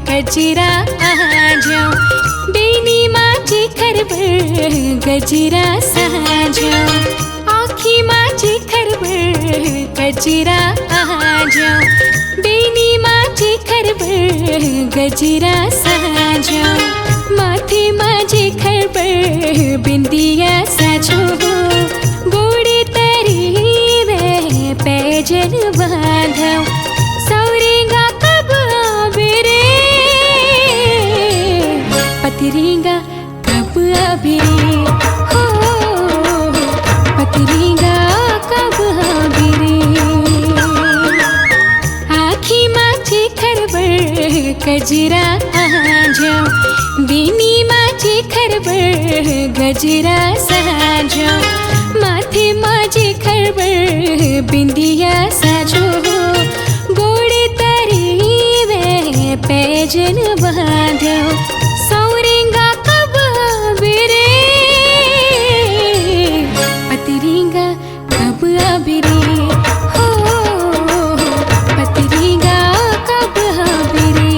गजरा जाओ बेनी माझी खरबर गजरा साजाओ आँखी माझी खरबर गजरा जाओ बेनी माझी खरबर गजरा साजाओ माथे माझी खरबर बिंदिया साजो गोड़ी तरी वे पैजन बांधाओ सौरेगा कब आबेरे पतरेगा कब आबेरे हो पतरेगा कब आबेरे आँखी माझी खरबर गजरा जाओ बेनी माझी खरबर गजरा साजाओ माथे माझी खरबर बिंदिया साजो गोड़े तरी वे पैजन बांधो सौरेगा कब आबेरे पतरेगा कब आबेरे हो पतरेगा कब आबेरे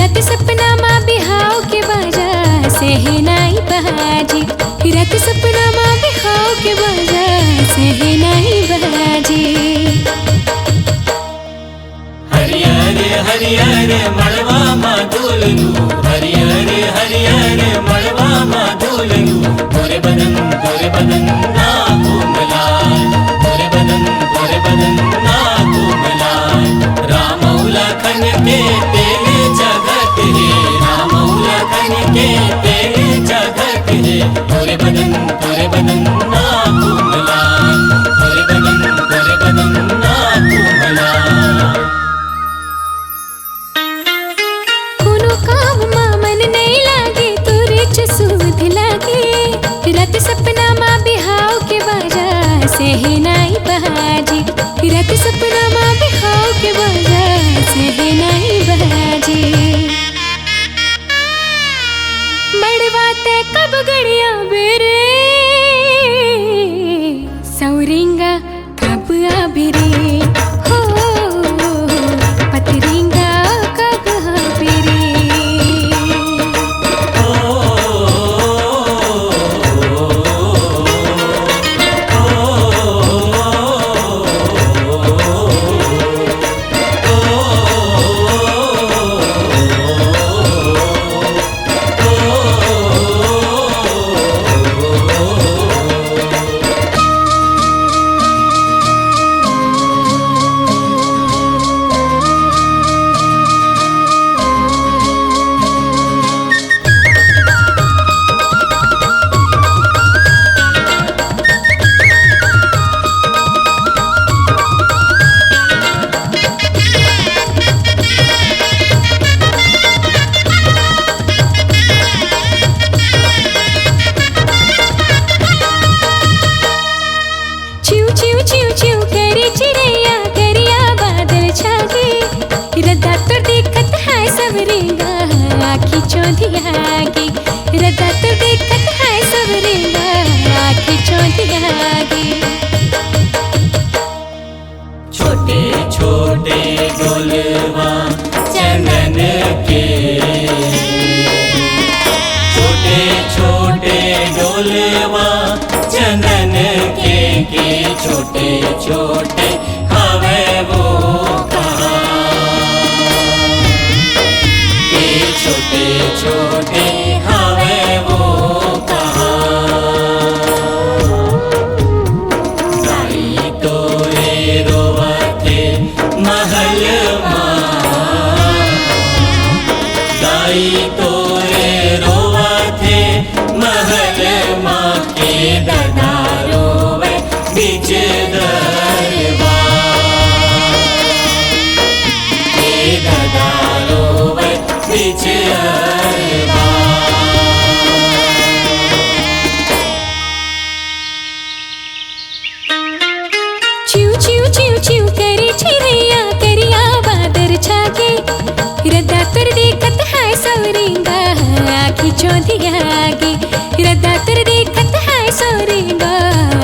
रत सपना माँ बिहाव के बाजा सहनाई बहाजी रत सपना माँ बिहाव के बाजा सहनाई बहाजी हरियारे हरियारे मड़वा माँ दुलनु हरियारे हरियारे मड़वा माँ दुलनु गोरे बदन ना कोमलाय गोरे बदन ना कोमलाय रामौला खन के तेरे जगत है रामौला खन के तेरे जगत है गोरे बदन ना कोमलाय गोरे बदन ना कोमलाय कोनो काम माँ मन नहीं लागे तोरे चसूद लागे रत सपना माँ बिहाव के बाजा सहनाई बहाजी रत सपना माँ बिहाव के बाजा सहनाई बहाजी मड़वा ते कब गड़िया बेरे सौरेगा कब आबेरे हो पतरेगा कब आबेरे सवरेगा आखी चौंधियागी रदा तो देखत है सवरेगा आखी चौंधियागी छोटे छोटे डोलवा चंदन के छोटे छोटे डोलवा चंदन के छोटे छोटे हवे वो कहाँ के छोटे छोटे हवे वो कहाँ गाई तोरे रोवते महल गाई तोरे रोवते महल माँ के ददा रोवे बीच दरबार के ददा रोवे बीच दरबार चिव चिव चिव चिव करे चिड़ैया करिया बादर छाके रदा तर देखत है सवरेगा आखी चौंधियागी रदा तर देखत है सवरेगा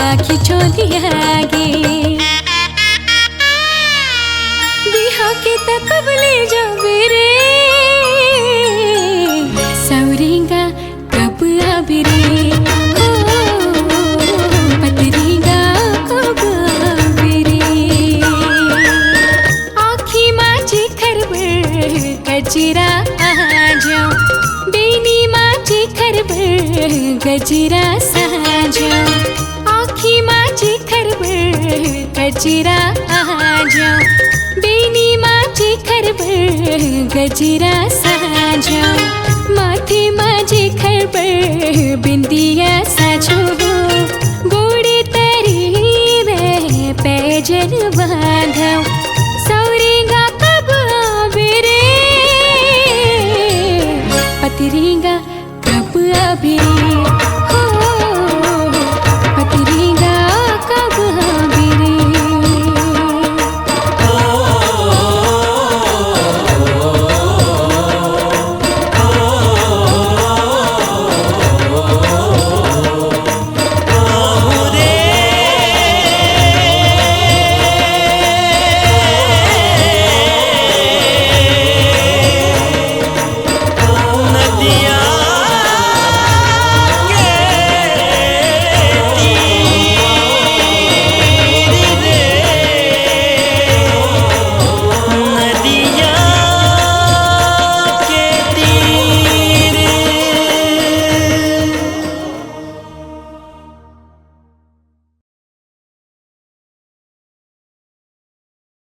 आखी चौंधियागी बिहा के तक ले जावे रे सवरेगा कब आवे रे ओ पतरीगा कब आवे रे आखी माझी खरबर गजरा आ जाओ बेनी माझी खरबर गजरा सा जाओ आखी माझी खरबर गजरा आ जाओ बेनी माझी खरबर गजरा सा जाओ माथे माझी खरबर बिंदिया साजो गोड़े तरी रे पैजन बांधो सवरेगा कब आवे रे पतरेगा कब आवे